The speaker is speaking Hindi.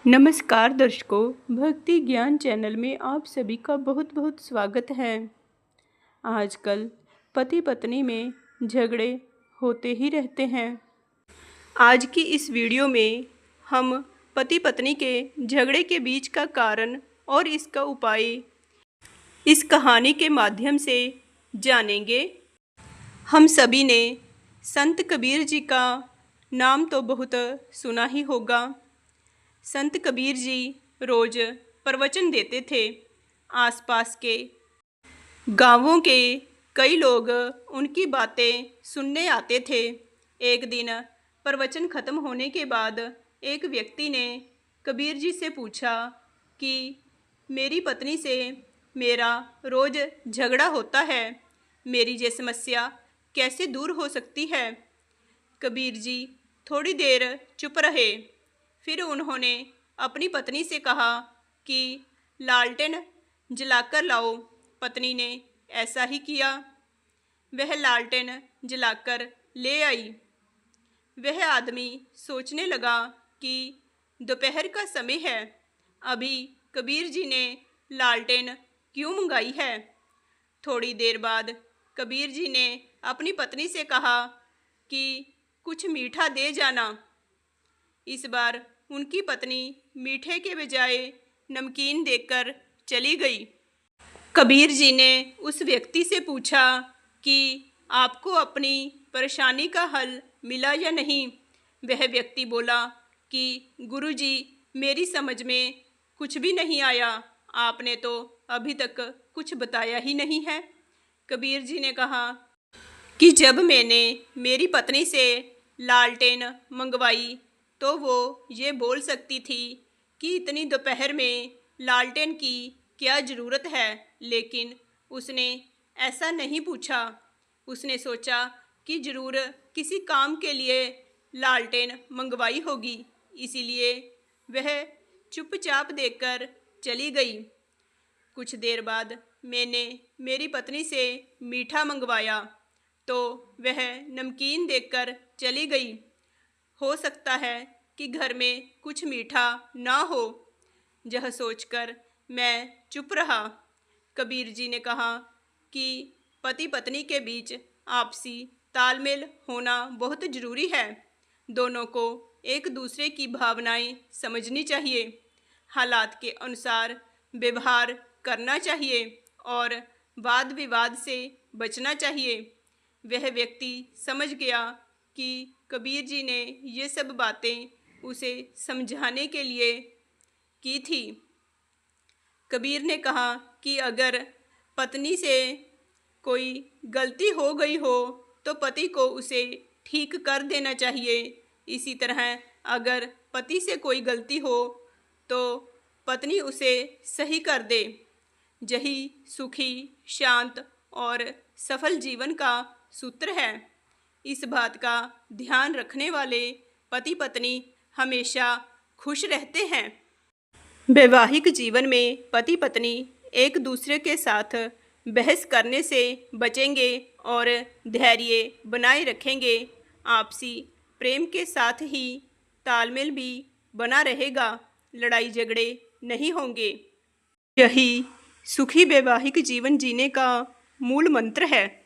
नमस्कार दर्शकों, भक्ति ज्ञान चैनल में आप सभी का बहुत बहुत स्वागत है। आजकल पति पत्नी में झगड़े होते ही रहते हैं। आज की इस वीडियो में हम पति पत्नी के झगड़े के बीच का कारण और इसका उपाय इस कहानी के माध्यम से जानेंगे। हम सभी ने संत कबीर जी का नाम तो बहुत सुना ही होगा। संत कबीर जी रोज़ प्रवचन देते थे। आसपास के गांवों के कई लोग उनकी बातें सुनने आते थे। एक दिन प्रवचन ख़त्म होने के बाद एक व्यक्ति ने कबीर जी से पूछा कि मेरी पत्नी से मेरा रोज़ झगड़ा होता है, मेरी ये समस्या कैसे दूर हो सकती है। कबीर जी थोड़ी देर चुप रहे। फिर उन्होंने अपनी पत्नी से कहा कि लालटेन जलाकर लाओ। पत्नी ने ऐसा ही किया। वह लालटेन जलाकर ले आई। वह आदमी सोचने लगा कि दोपहर का समय है, अभी कबीर जी ने लालटेन क्यों मंगाई है। थोड़ी देर बाद कबीर जी ने अपनी पत्नी से कहा कि कुछ मीठा दे जाना। इस बार उनकी पत्नी मीठे के बजाय नमकीन देकर चली गई। कबीर जी ने उस व्यक्ति से पूछा कि आपको अपनी परेशानी का हल मिला या नहीं। वह व्यक्ति बोला कि गुरुजी, मेरी समझ में कुछ भी नहीं आया, आपने तो अभी तक कुछ बताया ही नहीं है। कबीर जी ने कहा कि जब मैंने मेरी पत्नी से लालटेन मंगवाई तो वो ये बोल सकती थी कि इतनी दोपहर में लालटेन की क्या ज़रूरत है, लेकिन उसने ऐसा नहीं पूछा। उसने सोचा कि ज़रूर किसी काम के लिए लालटेन मंगवाई होगी, इसीलिए वह चुपचाप देकर चली गई। कुछ देर बाद मैंने मेरी पत्नी से मीठा मंगवाया तो वह नमकीन देकर चली गई। हो सकता है कि घर में कुछ मीठा ना हो। यह सोचकर मैं चुप रहा। कबीर जी ने कहा कि पति पत्नी के बीच आपसी तालमेल होना बहुत ज़रूरी है। दोनों को एक दूसरे की भावनाएं समझनी चाहिए, हालात के अनुसार व्यवहार करना चाहिए और वाद विवाद से बचना चाहिए। वह व्यक्ति समझ गया कि कबीर जी ने ये सब बातें उसे समझाने के लिए की थी। कबीर ने कहा कि अगर पत्नी से कोई गलती हो गई हो तो पति को उसे ठीक कर देना चाहिए। इसी तरह अगर पति से कोई गलती हो तो पत्नी उसे सही कर दे। यही सुखी, शांत और सफल जीवन का सूत्र है। इस बात का ध्यान रखने वाले पति पत्नी हमेशा खुश रहते हैं। वैवाहिक जीवन में पति पत्नी एक दूसरे के साथ बहस करने से बचेंगे और धैर्य बनाए रखेंगे। आपसी प्रेम के साथ ही तालमेल भी बना रहेगा, लड़ाई झगड़े नहीं होंगे। यही सुखी वैवाहिक जीवन जीने का मूल मंत्र है।